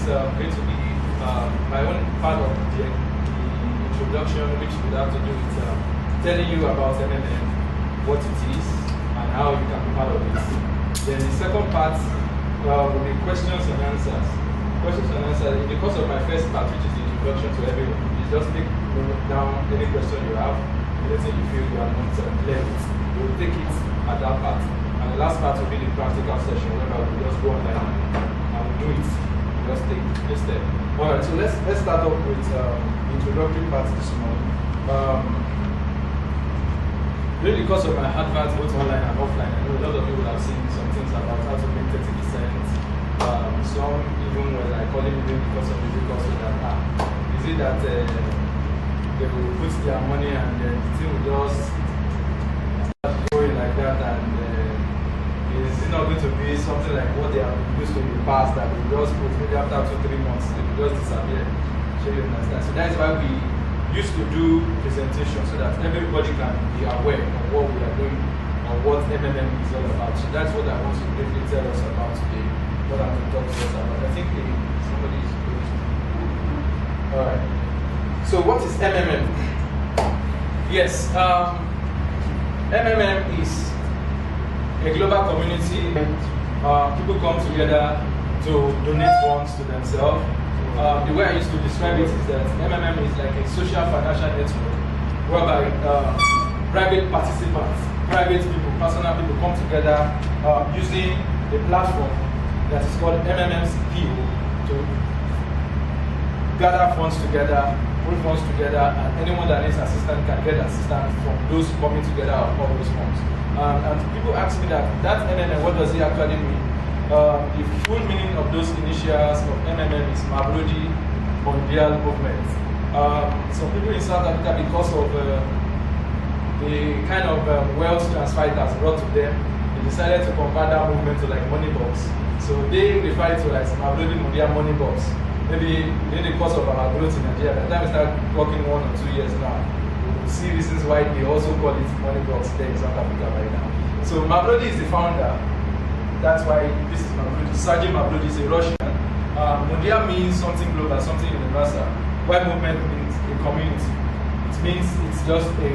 going to be my own part of the introduction, which would have to do with telling you about MMM, what it is, and how you can be part of it. Then the second part will be questions and answers. Questions and answers. In the course of my first part, which is the introduction to everyone, is just take down any question you have, anything you feel you are not clear with. We'll take it at that part. And the last part will be the practical session, where we'll just go online and we'll do it. Just take a step. Alright, so let's start off with the introductory part this morning. During the course of my adverts, both online and offline, I know a lot of you will have seen some things about how to make 30%. Some even were like calling me during the course of the video also that is it that they will put their money and the thing will just start going like that, and is it not going to be something like what they have used to in the past, that we just put maybe after 2-3 months they will just disappear? So you understand. So that is why we used to do presentations so that everybody can be aware of what we are doing or what MMM is all about. So that's what I want to briefly tell us about today. What I'm going to talk to us about. I think somebody is going to. Alright. So what is MMM? Yes, MMM is a global community. People come together to donate funds to themselves. The way I used to describe it is that MMM is like a social financial network whereby private participants, private people, personal people come together using a platform that is called MMMCPO to gather funds together, put funds together, and anyone that needs assistance can get assistance from those coming together of all those funds. And people ask me that MMM, what does it actually mean? The full meaning of those initials of MMM is Mamelodi Mondial Movement. Some people in South Africa, because of the kind of wealth transfer it has brought to them, they decided to convert that movement to like money box. So they refer it to like Mamelodi Mondial Money Box. Maybe in the course of our growth in Nigeria, by the time we start working 1 or 2 years now, we will see reasons why they also call it money box there in South Africa right now. So Mamelodi is the founder. That's why this is Mamelodi. Sergei Mamelodi is a Russian. Mondial means something global, something universal. While movement means a community. It means it's just a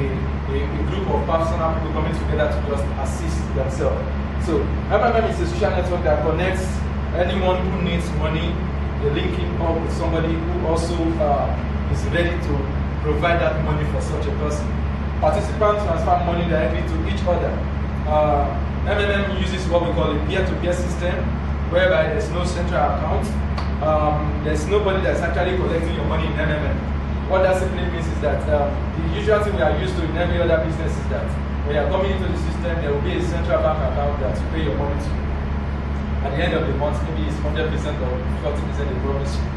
group of personal people coming together to just assist themselves. So MMM is a social network that connects anyone who needs money, linking up with somebody who also is ready to provide that money for such a person. Participants transfer money directly to each other. MMM uses what we call a peer-to-peer system, whereby there's no central account. There's nobody that's actually collecting your money in MMM. What that simply means is that the usual thing we are used to in every other business is that when you are coming into the system, there will be a central bank account that you pay your money to. At the end of the month, maybe it's 100% or 40% they promise you.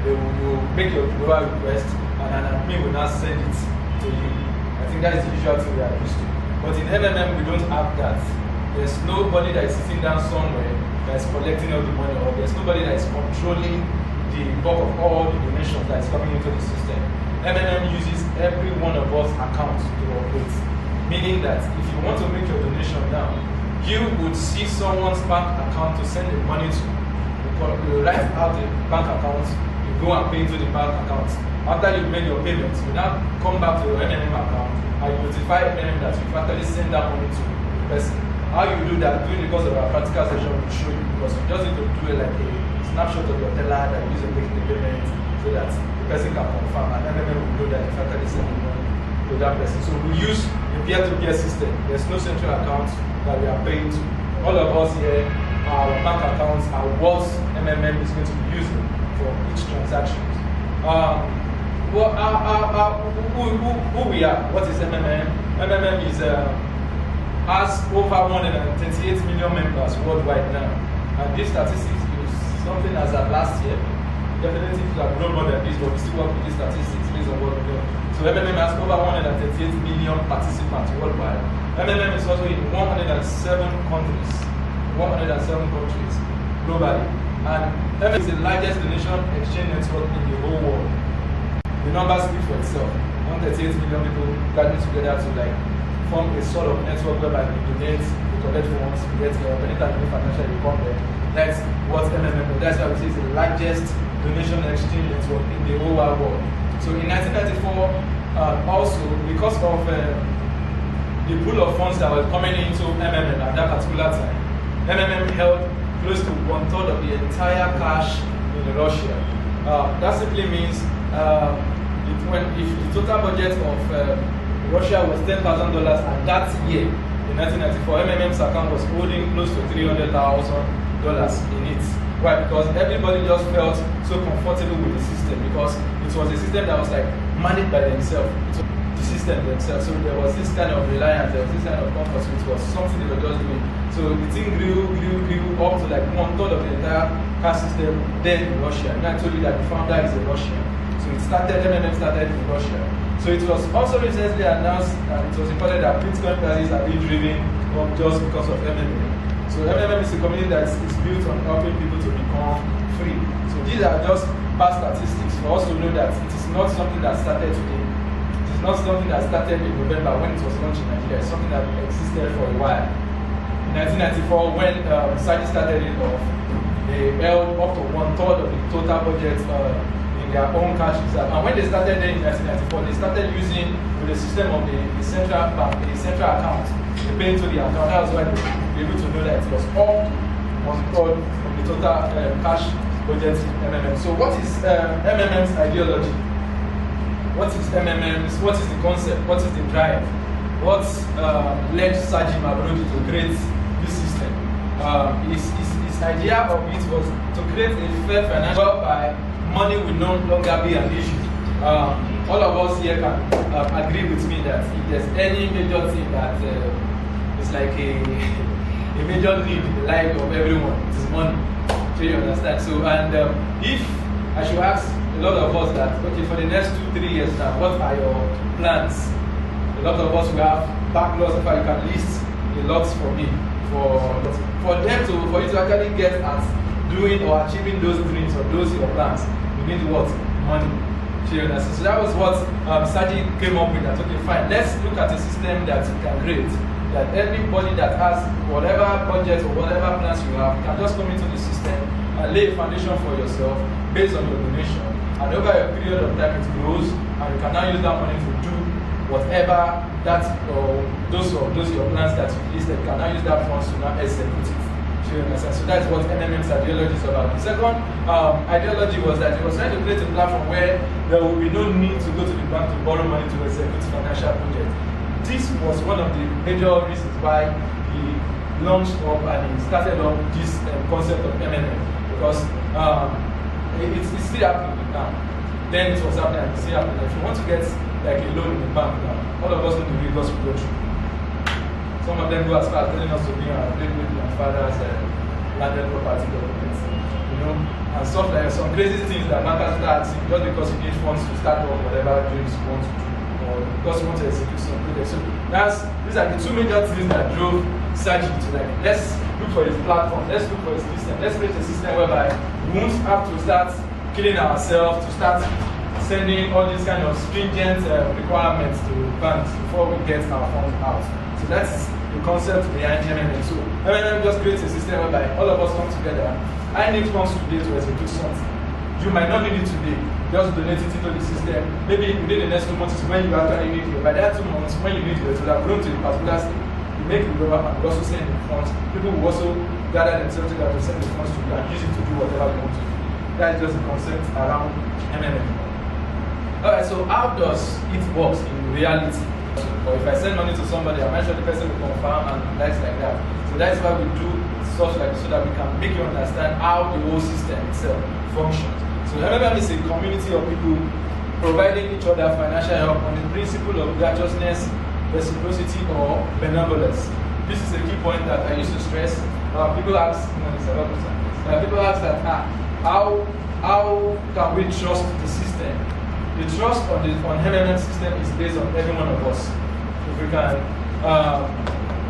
They will make your global request, and an admin will now send it to you. I think that is the usual thing we are used to. But in MMM, we don't have that. There's nobody that is sitting down somewhere that is collecting all the money, or there's nobody that is controlling the bulk of all the donations that is coming into the system. MMM uses every one of us accounts to operate. Meaning that if you want to make your donation now, you would see someone's bank account to send the money to. You write out the bank account, you go and pay into the bank account. After you've made your payments, you now come back to your MMM account and you notify MMM that you've actually sent that money to the person. How you do that, during the course of our practical session, we'll show you, because you just need to do it like a snapshot of your teller that you use to make the payment so that the person can confirm, and MMM will know that you've actually sent the money to that person. So we use a peer-to-peer system. There's no central account that we are paying to. All of us here, our bank accounts are what MMM is going to be using for each transaction. Who we are? What is MMM? MMM is has over 138 million members worldwide now, and this statistics is something as of last year. Definitely it have grown more than this, but we still work with these statistics based on what we know. So MMM has over 138 million participants worldwide. MMM is also in 107 countries globally. And MMM is the largest donation exchange network in the whole world. The numbers speak for itself. 138 million people gathering together to like form a sort of network whereby we donate, we collect funds, we get anytime you need financial, you come there. That's what MMM is. That's why we say it's the largest donation exchange network in the whole wide world. So in 1994, also because of the pool of funds that were coming into MMM at that particular time, MMM held close to 1/3 of the entire cash in Russia. That simply means if the total budget of Russia was $10,000 and that year, in 1994, MMM's account was holding close to $300,000 in it. Why? Because everybody just felt so comfortable with the system, because it was a system that was like managed by themselves. The system themselves. So there was this kind of reliance, there was this kind of comfort, so it was something they were just doing. So the thing grew up to like 1/3 of the entire cash system then in Russia. And I told you that the founder is a Russian. So MMM started in Russia. So it was also recently announced and it was reported that Bitcoin prices are being driven up just because of MMM. So MMM is a community that is built on helping people to become free. So these are just past statistics for us to know that it is not something that started today. It is not something that started in November when it was launched in Nigeria. It's something that existed for a while. In 1994, when Saji started it off, they held up to 1/3 of the total budget in their own cash reserve. And when they started there in 1994, they started using the system of the central bank, the central account. They pay into the account. That was why they were able to know that it was all 1/3 of the total cash budget in MMM. So what is MMM's ideology? What is MMM? What is the concept? What is the drive? What led Saji Mavroji to create this system? His idea of it was to create a fair financial whereby money will no longer be an issue. All of us here can agree with me that if there's any major thing that is like a major need in the life of everyone, it is money. So you understand? So, and if I should ask a lot of us that, okay, for the next 2-3 years now, what are your plans? A lot of us will have backlogs. In fact, you can list a lot for me. For you to actually get at doing or achieving those dreams or those your plans, you need what? Money. So that was what Saji came up with. That okay, fine, let's look at a system that you can create. That everybody that has whatever budget or whatever plans you have can just come into the system and lay a foundation for yourself based on your donation. And over a period of time it grows, and you can now use that money to do whatever that or those your plans that you listed. You can now use that funds to now execute it. So that's what MMM's ideology is about. The second ideology was that it was trying to create a platform where there will be no need to go to the bank to borrow money to execute financial projects. This was one of the major reasons why he launched up and he started up this concept of MMM, because it's still happening now. Then it was happening and it's still happening. If you want to get like a loan in the bank now, all of us need to read gospel doctrine. Some of them go as far as telling us to be our grandfather's landed property documents, you know, and stuff like some crazy things that bankers start asking just because you need funds to start off whatever dreams you want to do, or because you want to execute some projects. So these are the two major things that drove Saji to like, let's look for his platform, let's look for his system, let's create a system whereby we won't have to start killing ourselves to start sending all these kind of stringent requirements to banks before we get our funds out. So that's the concept behind MMM. So MMM just creates a system whereby all of us come together. I need funds today to execute something. You might not need it today. Just donate it into the system. Maybe within the next 2 months is when you actually need it. By that 2 months, when you need it, it will have grown to the particular state. You make it grow up and you also send the funds. People will also gather themselves together to send the funds to you and use it to do whatever they want to do. That is just the concept around MMM. Alright, so how does it work in reality? Or if I send money to somebody, I'm sure the person will confirm and that's like that. So that's why we do stuff like so that we can make you understand how the whole system itself functions. So MMM is a community of people providing each other financial help on the principle of graciousness, reciprocity, or benevolence. This is a key point that I used to stress. People ask, people ask that how can we trust the system? The trust on MMM system is based on every one of us. If we can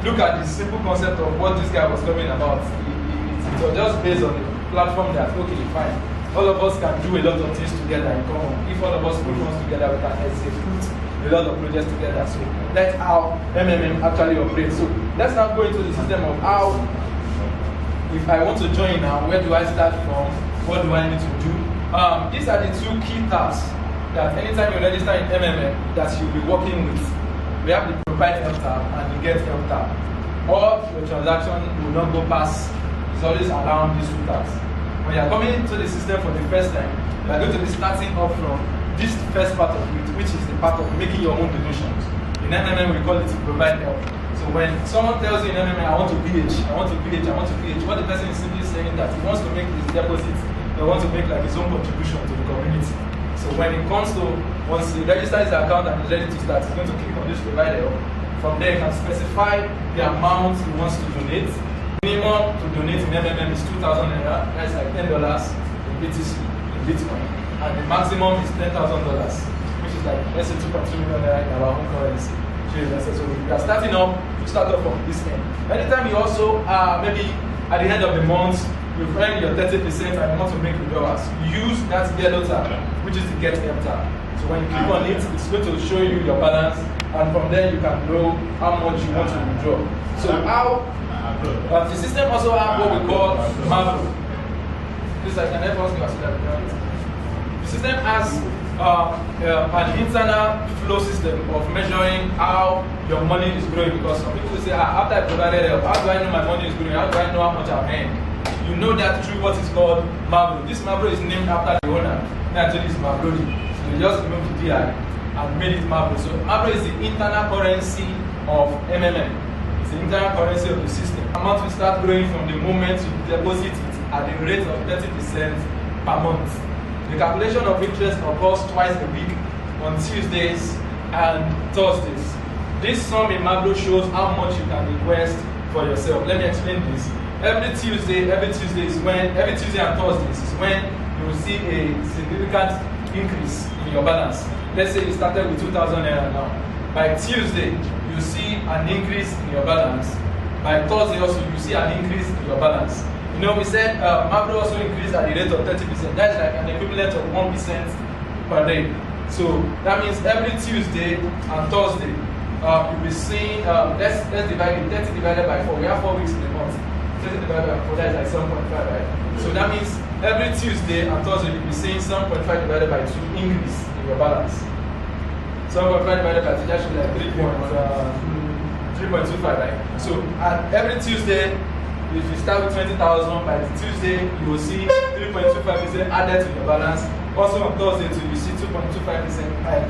look at the simple concept of what this guy was talking about, it was just based on the platform that, okay, fine, all of us can do a lot of things together in common. If all of us put funds together, we can execute a lot of projects together. So that's how MMM actually operates. So let's now go into the system of how, if I want to join now, where do I start from? What do I need to do? These are the two key tabs that anytime you register in MMM that you'll be working with. We have the provide help tab and the get help tab. All your transaction will not go past, it's always around these two tabs. When you are coming into the system for the first time, you are going to be starting off from this first part of it, which is the part of making your own donations. In MMM, we call it provide help. So when someone tells you in MMM, I want to PH, I want to PH, I want to PH, what the person is simply saying that he wants to make his deposit, he wants to make like his own contribution to the community. So when it comes to, once he registers his account and is ready to start, he's going to click on this provide help. From there, he can specify the amount he wants to donate. Minimum to donate in MMM is 2,000 naira, that's like $10 in BTC, in Bitcoin. And the maximum is $10,000, which is like, let's say 2.2 million naira in our own currency. So we are starting up, to start off from this end. Anytime you also, maybe at the end of the month, you've earned your 30% and you want to make withdrawals, use that yellow tab, which is the get help tab. So when you click on it, it's going to show you your balance, and from there you can know how much you want to withdraw. So how the system also has what we call Mavro. This I can help us consider that. The system has an internal flow system of measuring how your money is growing, because some people say, after I provided help, how do I know my money is growing? How do I know how much I've earned? You know that through what is called Mavro. This Mavro is named after the owner. Actually, it's Mavrodi. So they just removed the DI and made it Mavro. So Mavro is the internal currency of MMM. It's the internal currency of the system. The amount will start growing from the moment you deposit it at the rate of 30% per month. The calculation of interest occurs twice a week on Tuesdays and Thursdays. This sum in Mavro shows how much you can request for yourself. Let me explain this. Every Tuesday and Thursdays is when you will see a significant increase in your balance. Let's say you started with 2,000 naira now. By Tuesday, you see an increase in your balance. By Thursday also, you see an increase in your balance. You know, we said Mavro also increased at the rate of 30%. That's like an equivalent of 1% per day. So that means every Tuesday and Thursday, you'll be seeing, let's divide it, 30 divided by 4. We have 4 weeks in a month. 30 divided by 4, that's like 7.5, right? So that means every Tuesday and Thursday, you'll be seeing 7.5 divided by 2 increase in your balance. 7.5 divided by 2, that should be like 3.25, right? So every Tuesday, if you start with 20,000, by Tuesday, you will see 3.25% added to your balance. Also on Thursday, you see 2.25%,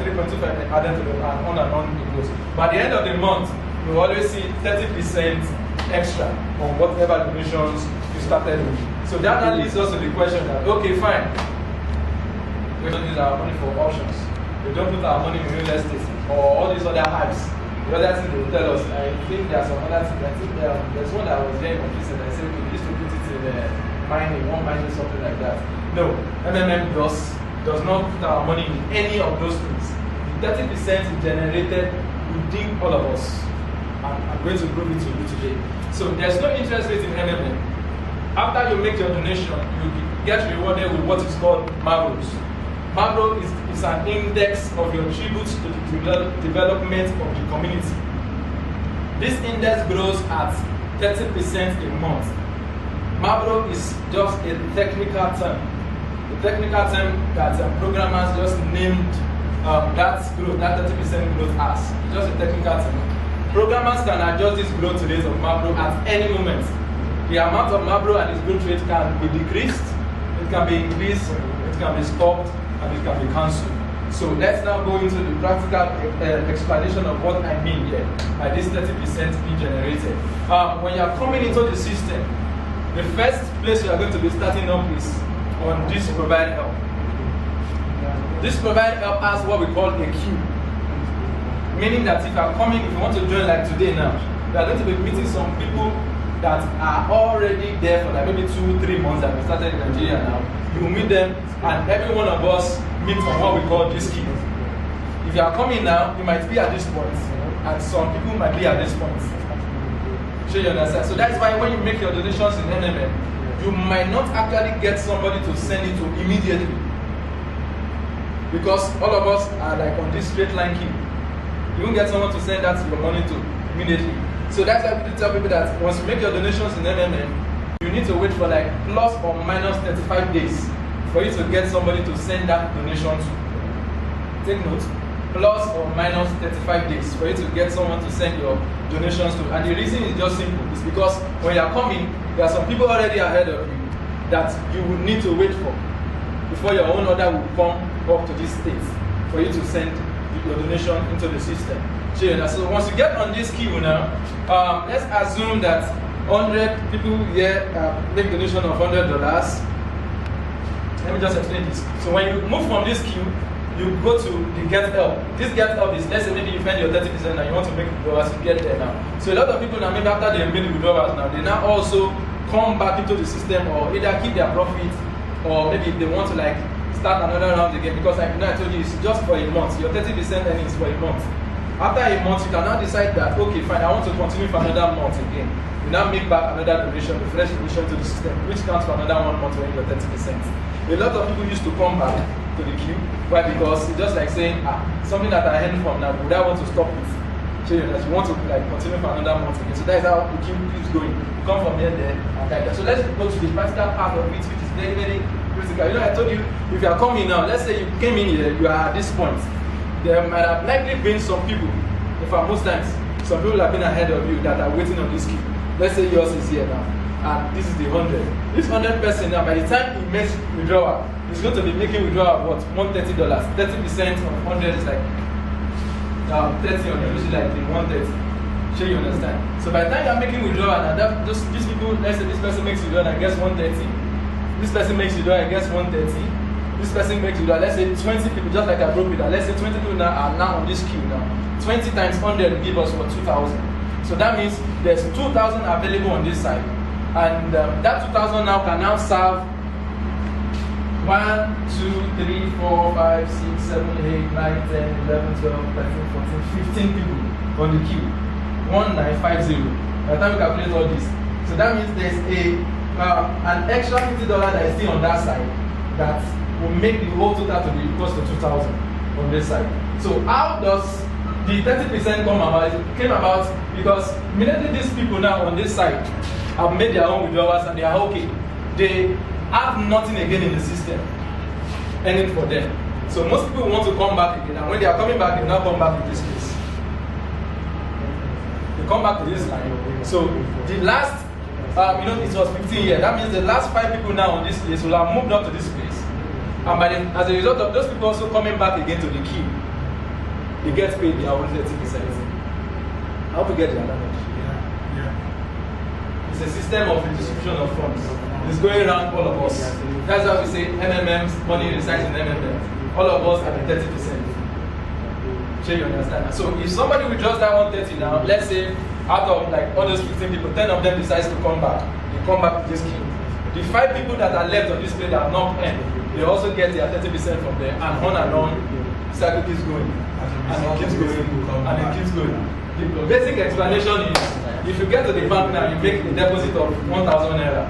3.25% added to the balance, on and on it goes. But at the end of the month, you will always see 30% extra on whatever donations you started with. So that leads us to the question that, okay, fine, we don't use our money for options. We don't put our money in real estate or all these other hypes. The other thing they will tell us, I think there are some other things. I think there's one that I was there in office and I said, okay, we used to put it in mining, one mining, something like that. No, MMM does not put our money in any of those things. The 30% is generated within all of us. I'm going to prove it to you today. So there's no interest rate in MMM. After you make your donation, you get rewarded with what is called Mavros. Mavro is an index of your tributes to the development of the community. This index grows at 30% a month. Mavro is just a technical term. The technical term that programmers just named that growth, that 30% growth as. Just a technical term. Programmers can adjust this growth rate of Mavro at any moment. The amount of Mavro and its growth rate can be decreased, it can be increased, it can be stopped, and it can be cancelled. So let's now go into the practical explanation of what I mean here by this 30% being generated. When you are coming into the system, the first place you are going to be starting up is on this provide help. This provide help has what we call a queue. Meaning that if you are coming, if you want to join like today now, you are going to be meeting some people that are already there for like maybe 2-3 months that we started in Nigeria now. You will meet them, and every one of us meet on what we call this queue. If you are coming now, you might be at this point, and some people might be at this point. Sure you understand? So that's why when you make your donations in MMM, you might not actually get somebody to send it to immediately. Because all of us are like on this straight line queue. You won't get someone to send that your money to immediately. So that's why we tell people that once you make your donations in MMM, you need to wait for like plus or minus 35 days for you to get somebody to send that donation to. Take note, plus or minus 35 days for you to get someone to send your donations to. And the reason is just simple. It's because when you're coming, there are some people already ahead of you that you will need to wait for before your own order will come up to this state for you to send your donation into the system. So once you get on this queue now, let's assume that 100 people here make donation of $100. Let me just explain this. So when you move from this queue, you go to the get help. This get help is, let's say maybe you find your 30% and you want to make withdrawals, you get there now. So a lot of people now, maybe after they made withdrawals now, they now also come back into the system or either keep their profit or maybe they want to like start another round again, because like I told you, it's just for a month. Your 30% earnings for a month. After a month, you can now decide that, okay, fine, I want to continue for another month again. You now make back another donation, a fresh donation to the system, which counts for another 1 month when you're 30%. A lot of people used to come back to the queue. Why? Because it's just like saying, something that I earned from now, would I want to stop it? So you want to like continue for another month again. So that is how the queue keeps going. You come from here, there, and like that. So let's go to the practical part of it, which is very, very critical. You know, I told you, if you are coming now, let's say you came in here, you are at this point. There might have likely been some people, in fact, most times, some people have been ahead of you that are waiting on this queue. Let's say yours is here now, and this is the 100. This 100 person now, by the time he makes withdrawal, he's going to be making withdrawal of what? $130. 30% of 100 is like 30 on usually like the 130. Sure, you understand? So by the time you're making withdrawal, and these people, let's say this person makes withdrawal and gets 130. This person makes withdrawal and gets 130. This person makes withdrawal. Let's say 20 people, just like I broke with that. Let's say 20 people now are now on this queue now. 20 times 100 give us what? 2,000. So that means there's 2,000 available on this side, and that 2,000 now can now serve 1, 2, 3, 4, 5, 6, 7, 8, 9, 10, 11, 12, 13, 14, 15 people on the queue. 1950. By the time we calculate all this, so that means there's an extra $50 that is still on that side that will make the whole total to be equal to 2,000 on this side. So how does the 30% come about? It came about because immediately these people now on this side have made their own withdrawals and they are okay. They have nothing again in the system ending for them. So most people want to come back again, and when they are coming back, they now come back to this place. They come back to this line. So the last, it was 15 here. That means the last 5 people now on this place will have moved up to this place. And as a result of those people also coming back again to the queue, they get paid their own 30%. I hope you get the analogy. Yeah. It's a system of redistribution of funds. It's going around all of us. That's why we say MMM's money resides in MMM. All of us are the 30%. Sure, you understand? So if somebody withdraws that 130 now, let's say out of like all those 15 people, 10 of them decides to come back. They come back to this queue. The 5 people that are left on this plate that have not earned, they also get their 30% from there, and on, the cycle keeps going. And it keeps going, and it keeps going. The basic explanation is, if you get to the bank now, you make a deposit of 1,000 naira.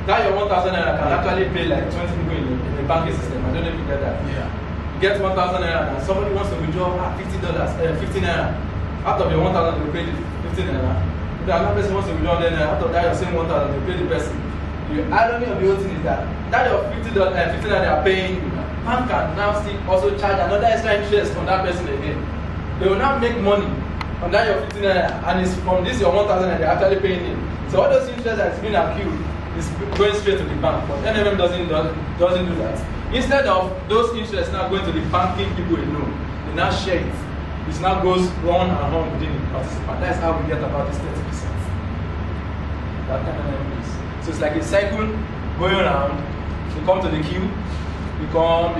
That your 1,000 naira can actually pay like 20 people in the banking system. I don't know if you get that. Yeah. You get 1,000 naira and somebody wants to withdraw $50, 15 naira. Out of your 1,000, you pay the 15 naira. If another person wants to withdraw 10 naira, out of that your same 1,000, you pay the person. The irony of the whole thing is that your 15 naira they are paying, bank can now still also charge another extra interest on that person again. They will now make money on that your 15 naira, and it's from this your 1,000 that they're actually paying in. So all those interest that's been accrued is going straight to the bank, but NMM doesn't do that. Instead of those interests now going to the banking people alone, they now share it. It now goes on and on within the participant. That's how we get about this 30%. That kind of is. So it's like a cycle going around. You come to the queue, you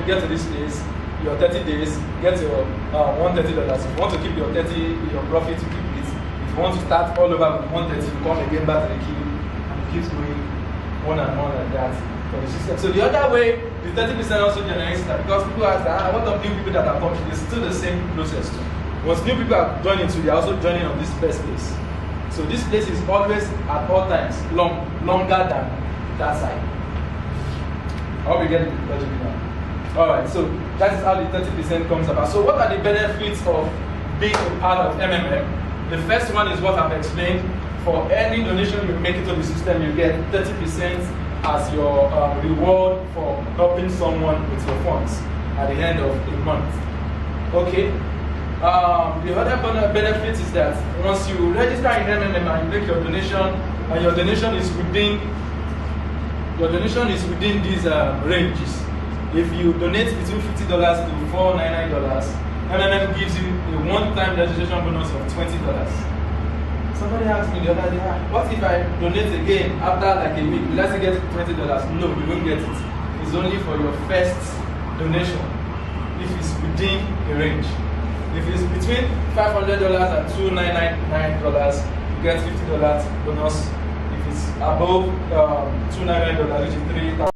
get to this place, your 30 days, get your $130. If you want to keep your profit, you keep it. If you want to start all over with 130, you come again back to the queue, and it keeps going on and on like that for the system. So the other way, the 30% also generates that, because people ask that, what of new people that are coming? It's still the same process too. Once new people are joining, so they're also joining on this first place. So this place is always at all times longer than that side. I hope you get the logic now. Alright, so that is how the 30% comes about. So what are the benefits of being a part of MMM? The first one is what I've explained. For any donation you make into the system, you get 30% as your reward for helping someone with your funds at the end of the month. Okay. The other benefit is that once you register in MMM and you make your donation, and your donation is within these ranges. If you donate between $50 to $499, MMM gives you a one-time registration bonus of $20. Somebody asked me the other day, what if I donate again after like a week? Will I still get $20? No, you won't get it. It's only for your first donation if it's within the range. If it's between $500 and $299, you get $50 bonus. If it's above $299, which is $3,000.